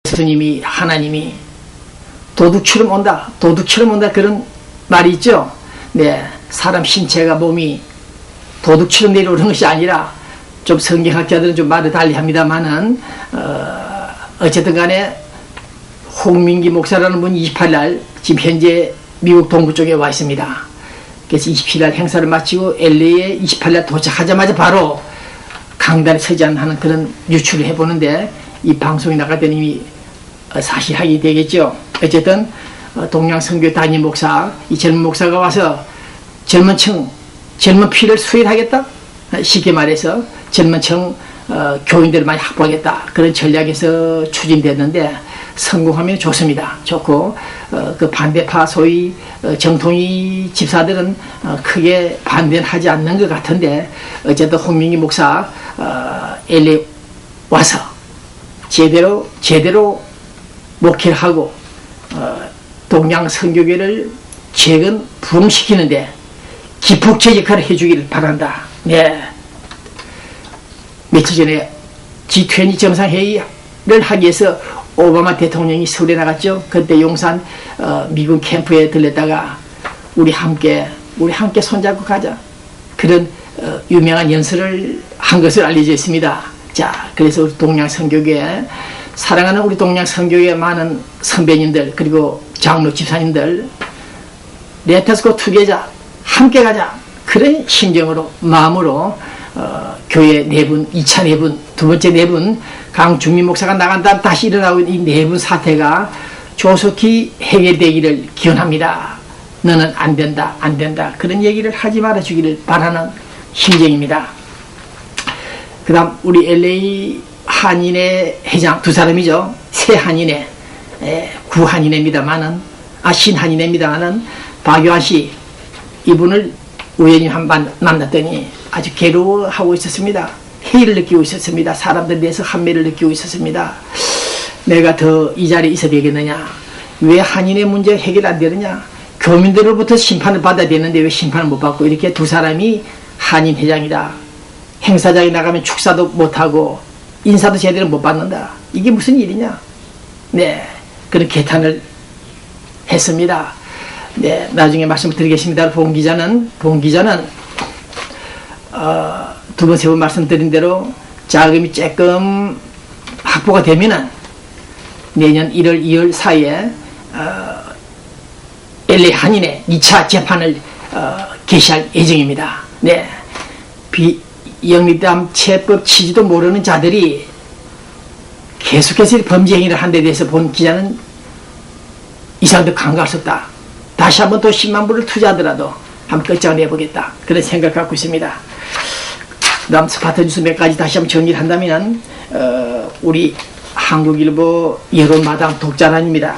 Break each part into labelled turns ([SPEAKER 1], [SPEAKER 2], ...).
[SPEAKER 1] 예수님이 하나님이 도둑처럼 온다, 도둑처럼 온다 그런 말이 있죠. 네, 사람 신체가 몸이 도둑처럼 내려오는 것이 아니라 좀 성경학자들은 좀 말을 달리 합니다만은 어쨌든 간에 홍민기 목사라는 분이 28날 지금 현재 미국 동부 쪽에 와 있습니다. 그래서 27날 행사를 마치고 LA에 28날 도착하자마자 바로 강단에 서지 않는 그런 유출을 해보는데 이 방송이 나갈 때는 이미 사실하게 되겠죠. 어쨌든 동양선교 담임 목사, 이 젊은 목사가 와서 젊은 피를 수혈하겠다? 쉽게 말해서 젊은 층 교인들을 많이 확보하겠다. 그런 전략에서 추진됐는데 성공하면 좋습니다. 좋고 그 반대파 소위 정통이 집사들은 크게 반대는 하지 않는 것 같은데 어쨌든 홍민기 목사 LA 와서 제대로 목회를 하고 동양 선교계를 최근 부흥시키는데 기폭제 역할을 해주기를 바란다. 네. 며칠 전에 G20 정상회의를 하기 위해서 오바마 대통령이 서울에 나갔죠. 그때 용산 미군 캠프에 들렸다가 우리 함께 손잡고 가자. 그런 유명한 연설을 한 것을 알려져 있습니다. 자, 그래서 우리 동양선교계 사랑하는 우리 동양선교계 많은 선배님들 그리고 장로 집사님들 레터스고 투게자 함께 가자. 그런 심정으로 마음으로 교회 4분, 2차 4분, 두 번째 4분 강중민 목사가 나간 다음 다시 일어나고 있는 이 4분 사태가 조속히 해결되기를 기원합니다. 너는 안 된다. 그런 얘기를 하지 말아주기를 바라는 심정입니다. 그 다음 우리 LA 한인회 회장 두 사람이죠. 새 한인회, 구한인회입니다만은 신한인회입니다만은 박요한 씨 이분을 우연히 한번 만났더니 아주 괴로워하고 있었습니다. 회의를 느끼고 있었습니다. 사람들에 대해서 한매를 느끼고 있었습니다. 내가 더 이 자리에 있어야 되겠느냐? 왜 한인의 문제가 해결 안 되느냐? 교민들로부터 심판을 받아야 되는데 왜 심판을 못 받고 이렇게 두 사람이 한인 회장이다. 행사장에 나가면 축사도 못하고 인사도 제대로 못 받는다. 이게 무슨 일이냐? 네, 그런 개탄을 했습니다. 네, 나중에 말씀을 드리겠습니다. 본 기자는 두 번, 세 번 말씀드린 대로 자금이 조금 확보가 되면은 내년 1월, 2월 사이에 LA 한인회 2차 재판을 개시할 예정입니다. 네, 비영리담 체법 취지도 모르는 자들이 계속해서 범죄 행위를 한 데 대해서 본 기자는 이상도 간과할 수 없다. 다시 한번 또 10만 불을 투자하더라도 한번 끝장을 내보겠다. 그런 생각 갖고 있습니다. 그 다음 스파트 뉴스 몇 가지 다시 한번 정리를 한다면 우리 한국일보 여론마당 독자란입니다.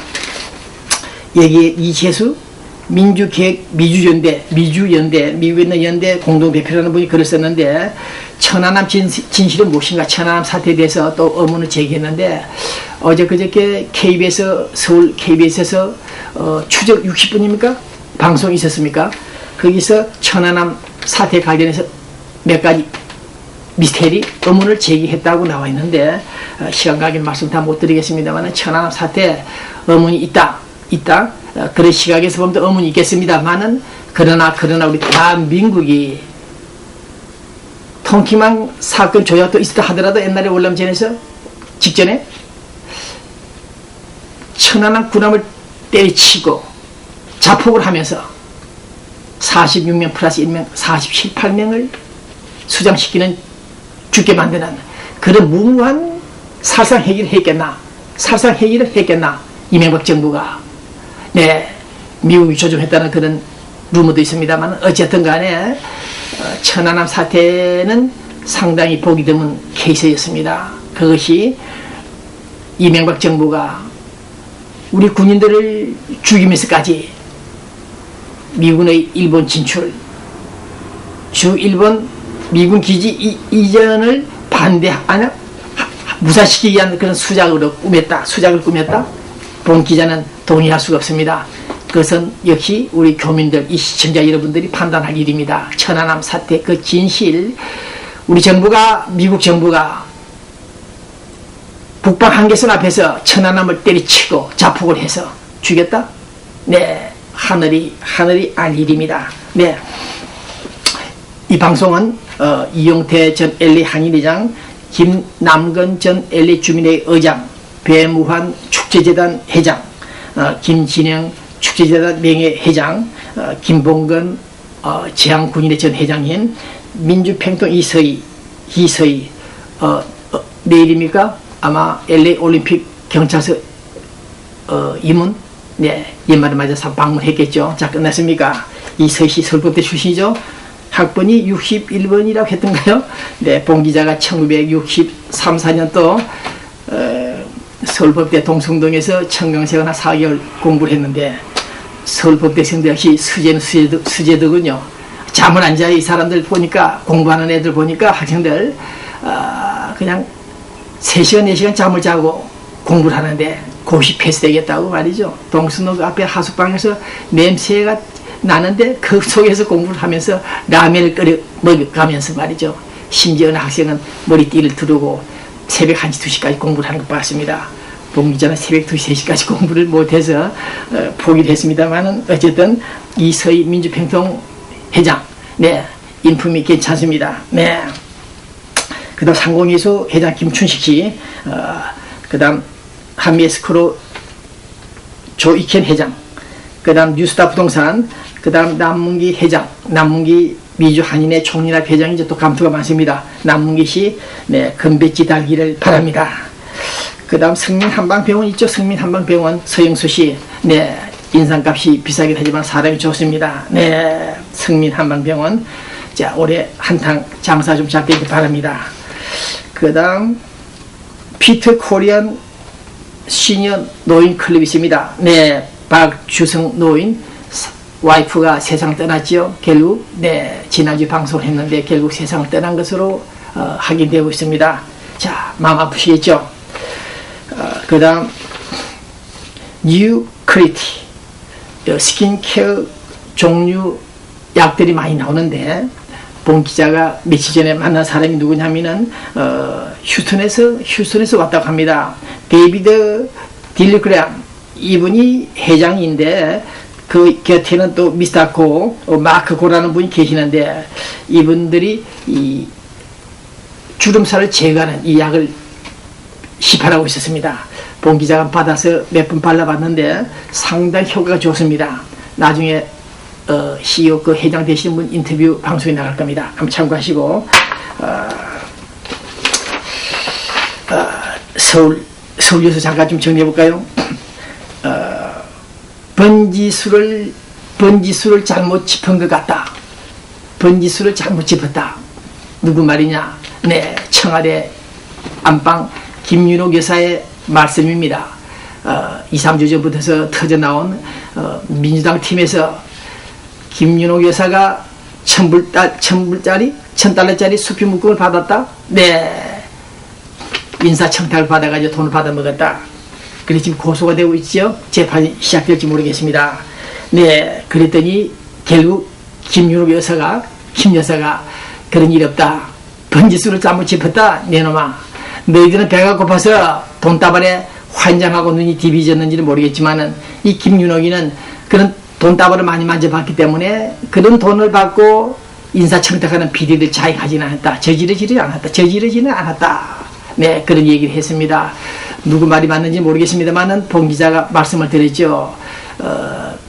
[SPEAKER 1] 여기에 이재수 민주계획 미주연대 미국에 있는 연대 공동대표라는 분이 글을 썼는데 천안함 진실은 무엇인가 천안함 사태에 대해서 또 의문을 제기했는데 어제 그저께 서울 KBS에서 추적 60분입니까? 방송이 있었습니까? 거기서 천안함 사태 관련해서 몇 가지 미스테리 의문을 제기했다고 나와 있는데 시간 가긴 말씀 다 못 드리겠습니다만 천안함 사태 의문이 있다. 그런 시각에서 보면 의문이 있겠습니다만은 그러나 우리 대한민국이 통키망 사건 조약도 있었다 하더라도 옛날에 월남전에서 직전에 천안함 군함을 때리치고 자폭을 하면서 46명 플러스 1명 47, 8명을 수장시키는 죽게 만드는 그런 무모한 살상 회의를 했겠나 이명박 정부가 네 미국이 조종했다는 그런 루머도 있습니다만 어쨌든 간에 천안함 사태는 상당히 보기 드문 케이스였습니다. 그것이 이명박 정부가 우리 군인들을 죽이면서까지 미군의 일본 진출, 일본 미군 기지 이전을 무사시키기 위한 그런 수작을 꾸몄다. 본 기자는 동의할 수가 없습니다. 그것은 역시 우리 교민들, 이 시청자 여러분들이 판단할 일입니다. 천안함 사태 그 진실, 우리 정부가, 미국 정부가 북방 한계선 앞에서 천안함을 때리치고 자폭을 해서 죽였다? 네, 하늘이 알 일입니다. 네, 이 방송은 이용태 전 LA 한인회장, 김남건 전 LA 주민회 의장, 배무환 축제재단 회장, 김진영 축제재단 명예회장, 김봉건 지향군인회 전 회장인, 민주평통 이서희 내일입니까? 아마 LA 올림픽 경찰서 임원, 네, 연말을 맞아서 방문했겠죠. 자, 끝났습니까? 이서희 씨 서울법대 출신이죠. 학번이 61번이라고 했던가요? 네, 봉 기자가 1963, 4년 또 서울법대 동성동에서 청강생활 4개월 공부를 했는데, 서울법대생들 역시 수재는 수재더군요. 잠을 안 자요. 이 사람들 보니까, 공부하는 애들 보니까, 학생들 그냥 3시간 4시간 잠을 자고 공부를 하는데 고시 패스되겠다고 말이죠. 동성동 앞에 하숙방에서 냄새가 나는데 그 속에서 공부를 하면서 라면을 끓여 먹어가면서 말이죠. 심지어 어느 학생은 머리띠를 두르고 새벽 1시 2시까지 공부를 하는 것 봤습니다. 봉 기자는 새벽 2시 3시까지 공부를 못해서 포기를 했습니다만은 어쨌든 이서희 민주평통 회장, 네, 인품이 괜찮습니다. 네. 그 다음 상공예수 회장 김춘식 씨, 그 다음 한미에스크로 조익현 회장, 그 다음 뉴스타 부동산, 그 다음 남문기 회장, 남문기 미주 한인회 총연합 회장이 이제 또 감투가 많습니다. 남문기 씨, 네, 금배지 달기를 바랍니다. 그 다음 성민한방병원 있죠? 성민한방병원 서영수 씨, 네, 인상값이 비싸긴 하지만 사람이 좋습니다. 네, 성민한방병원, 자, 올해 한탕 장사 좀 잘 되길 바랍니다. 그 다음 피트 코리안 시니어 노인 클럽이 있습니다. 네, 박주성 노인 와이프가 세상 떠났지요. 결국, 네, 지난주 방송을 했는데 결국 세상을 떠난 것으로 확인되고 있습니다. 자, 마음 아프시겠죠? 그 다음 뉴크리티 스킨케어 종류 약들이 많이 나오는데, 봉 기자가 며칠 전에 만난 사람이 누구냐면은 휴스턴에서 왔다고 합니다. 데이비드 딜리그램, 이분이 회장인데 그 곁에는 또 미스터 고, 마크 고라는 분이 계시는데, 이분들이 이 주름살을 제거하는 이 약을 시판하고 있었습니다. 봉 기자가 받아서 몇 번 발라봤는데 상당히 효과가 좋습니다. 나중에 CEO 그 회장 되시는 분 인터뷰 방송에 나갈 겁니다. 한번 참고하시고, 서울에서 잠깐 좀 정리해볼까요? 번지수를 잘못 짚은 것 같다. 번지수를 잘못 짚었다. 누구 말이냐? 네, 청와대 안방 김윤옥 여사의 말씀입니다. 2, 3주 전부터 터져나온 민주당 팀에서 김윤옥 여사가 $1,000달러짜리 수표 묶음을 받았다? 네, 인사청탁을 받아가지고 돈을 받아먹었다. 그래서 지금 고소가 되고 있죠. 재판이 시작될지 모르겠습니다. 네, 그랬더니 결국 김 여사가 그런 일 없다. 번지수를 잘못 짚었다. 내놈아, 너희들은 배가 고파서 돈다발에 환장하고 눈이 디비졌는지는 모르겠지만은, 이 김윤옥이는 그런 돈다발을 많이 만져봤기 때문에 그런 돈을 받고 인사청탁하는 비리를 자행하지는 않았다. 저지르지는 않았다. 네, 그런 얘기를 했습니다. 누구 말이 맞는지 모르겠습니다만은 봉 기자가 말씀을 드렸죠.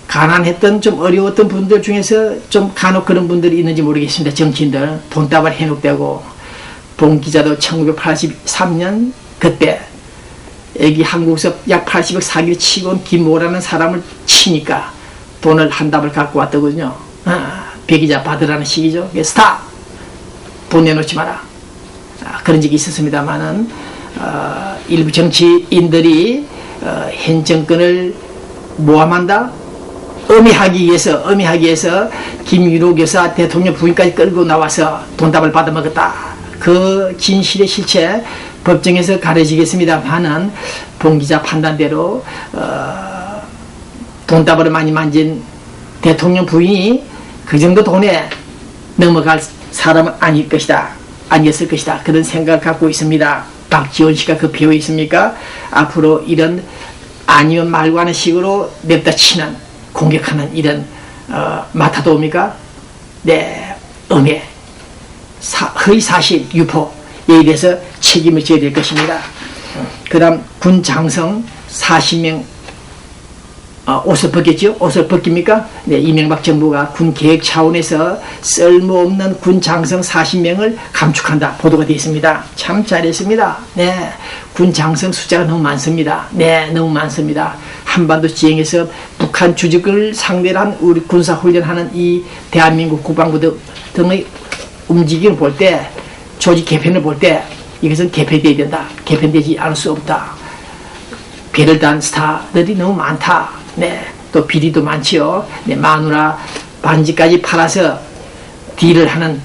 [SPEAKER 1] 가난했던 좀 어려웠던 분들 중에서 좀 간혹 그런 분들이 있는지 모르겠습니다. 정치인들 돈다발 해놓되고, 봉 기자도 1983년 그때 애기 한국에서 약 80억 사기를 치고 온 김모라는 사람을 치니까 돈을 한 답을 갖고 왔더군요. 배기자 받으라는 식이죠. 스탑! 돈 내놓지 마라. 그런 적이 있었습니다만은, 일부 정치인들이 현 정권을 모함한다? 음해하기 위해서 김윤옥 여사 대통령 부인까지 끌고 나와서 돈답을 받아먹었다. 그 진실의 실체 법정에서 가려지겠습니다만은, 봉 기자 판단대로 돈다발을 많이 만진 대통령 부인이 그 정도 돈에 넘어갈 사람은 아니었을 것이다. 그런 생각을 갖고 있습니다. 박지원 씨가 그 배우에 있습니까? 앞으로 이런 아니면 말고 하는 식으로 냅다 치는 공격하는 이런 맡아도옵니까? 네, 음해, 허위 사실 유포에 대해서 책임을 져야 될 것입니다. 그 다음 군 장성 40명 옷을 벗겼죠? 옷을 벗깁니까? 네, 이명박 정부가 군 계획 차원에서 쓸모없는 군 장성 40명을 감축한다. 보도가 되어 있습니다. 참 잘했습니다. 네, 군 장성 숫자가 너무 많습니다. 네, 너무 많습니다. 한반도 지형에서 북한 주적을 상대로 한 우리 군사훈련하는 이 대한민국 국방부 등의 움직임을 볼 때, 조직 개편을 볼 때, 이것은 개편되어야 된다. 개편되지 않을 수 없다. 배를 단 스타들이 너무 많다. 네, 또 비리도 많지요. 네, 마누라 반지까지 팔아서 딜을 하는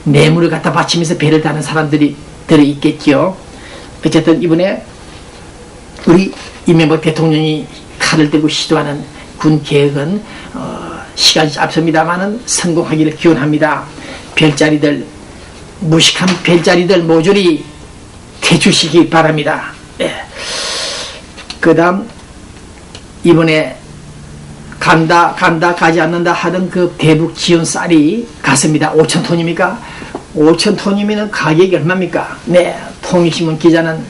[SPEAKER 1] 뇌물을 갖다 바치면서 배를 다는 사람들이 들어있겠지요. 어쨌든 이번에 우리 이명박 대통령이 칼을 들고 시도하는 군 개혁은 시간이 짧습니다만은 성공하기를 기원합니다. 별자리들, 무식한 별자리들 모조리 퇴출시키기 바랍니다. 네. 그 다음 이번에 간다 가지 않는다 하던 그 대북 지원 쌀이 갔습니다. 5,000톤입니까? 5,000톤이면 가격이 얼마입니까? 네, 통일신문 기자는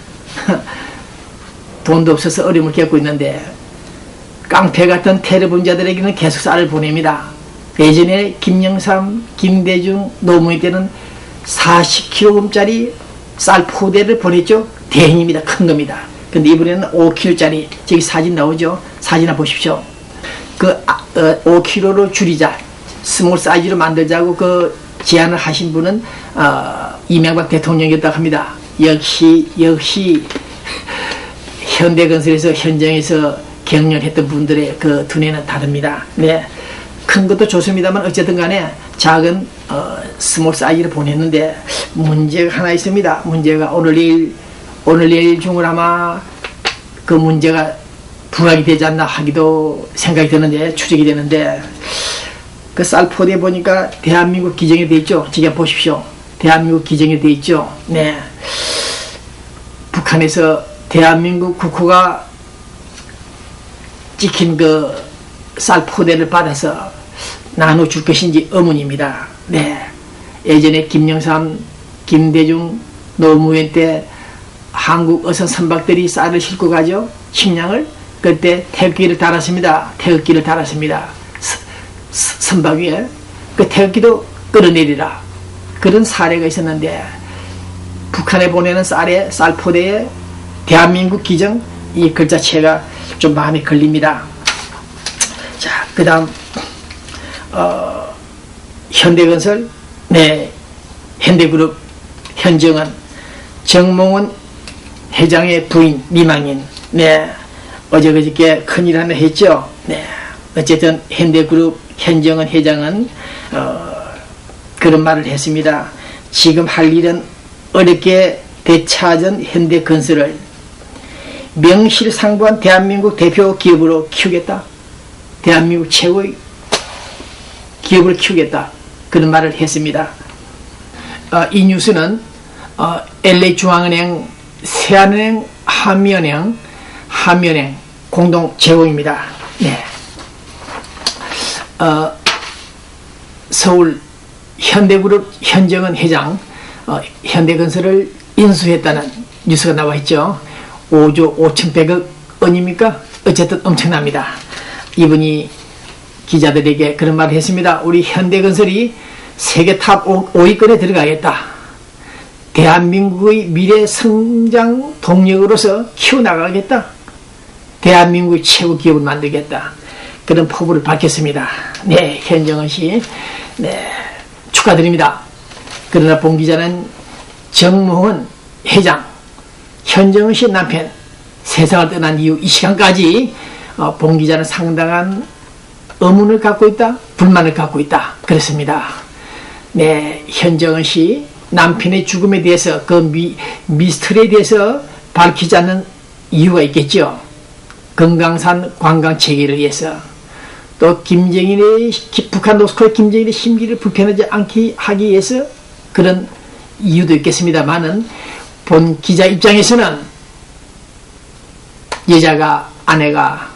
[SPEAKER 1] 돈도 없어서 어려움을 겪고 있는데 깡패 같은 테러 분자들에게는 계속 쌀을 보냅니다. 예전에 김영삼, 김대중, 노무현 때는 40kg짜리 쌀 포대를 보냈죠. 대행입니다. 큰 겁니다. 근데 이번에는 5kg짜리, 저기 사진 나오죠? 사진 한번 보십시오. 그 5kg로 줄이자, 스몰 사이즈로 만들자고 그 제안을 하신 분은 이명박 대통령이었다고 합니다. 역시 현대건설에서 현장에서 경영했던 분들의 그 두뇌는 다릅니다. 네, 큰 것도 좋습니다만 어쨌든 간에 작은 스몰 사이즈를 보냈는데 문제가 하나 있습니다. 문제가 오늘 내일 중을 아마 그 문제가 부각이 되지 않나 하기도 생각이 드는데, 추적이 되는데, 그 쌀포대에 보니까 대한민국 기정이 되어 있죠. 지금 보십시오. 대한민국 기정이 되어 있죠. 네. 북한에서 대한민국 국호가 찍힌 그 쌀포대를 받아서 나눠줄 것인지 의문입니다. 네. 예전에 김영삼, 김대중, 노무현 때 한국 어선 선박들이 쌀을 싣고 가죠. 식량을. 그때 태극기를 달았습니다. 태극기를 달았습니다. 선박 위에. 그 태극기도 끌어내리라. 그런 사례가 있었는데, 북한에 보내는 쌀포대에 대한민국 기정, 이 글자체가 좀 마음에 걸립니다. 자, 그 다음, 현대건설, 네, 현대그룹 현정은 정몽원 회장의 부인 미망인, 네, 어제 그저께 큰일 하나 했죠. 네, 어쨌든 현대그룹 현정은 회장은 그런 말을 했습니다. 지금 할 일은 어렵게 되찾은 현대건설을 명실상부한 대한민국 대표 기업으로 키우겠다. 대한민국 최고의 기업을 키우겠다. 그런 말을 했습니다. 이 뉴스는 LA중앙은행, 세안은행, 한미은행 공동 제공입니다. 네. 서울 현대그룹 현정은 회장, 현대건설을 인수했다는 뉴스가 나와 있죠. 5조 5,100억 원입니까? 어쨌든 엄청납니다. 이분이 기자들에게 그런 말을 했습니다. 우리 현대건설이 세계 탑 5위권에 들어가겠다. 대한민국의 미래 성장 동력으로서 키워나가겠다. 대한민국의 최고 기업을 만들겠다. 그런 포부를 밝혔습니다. 네, 현정은 씨, 네, 축하드립니다. 그러나 본 기자는 정몽원 회장, 현정은 씨 남편 세상을 떠난 이후 이 시간까지 본 기자는 상당한 의문을 갖고 있다, 불만을 갖고 있다, 그렇습니다. 네, 현정은 씨 남편의 죽음에 대해서 그 미스터리에 대해서 밝히지 않는 이유가 있겠죠. 금강산 관광 체계를 위해서, 또 북한 노스코의 김정일의 심기를 불편하지 않게 하기 위해서 그런 이유도 있겠습니다만은 본 기자 입장에서는 여자가, 아내가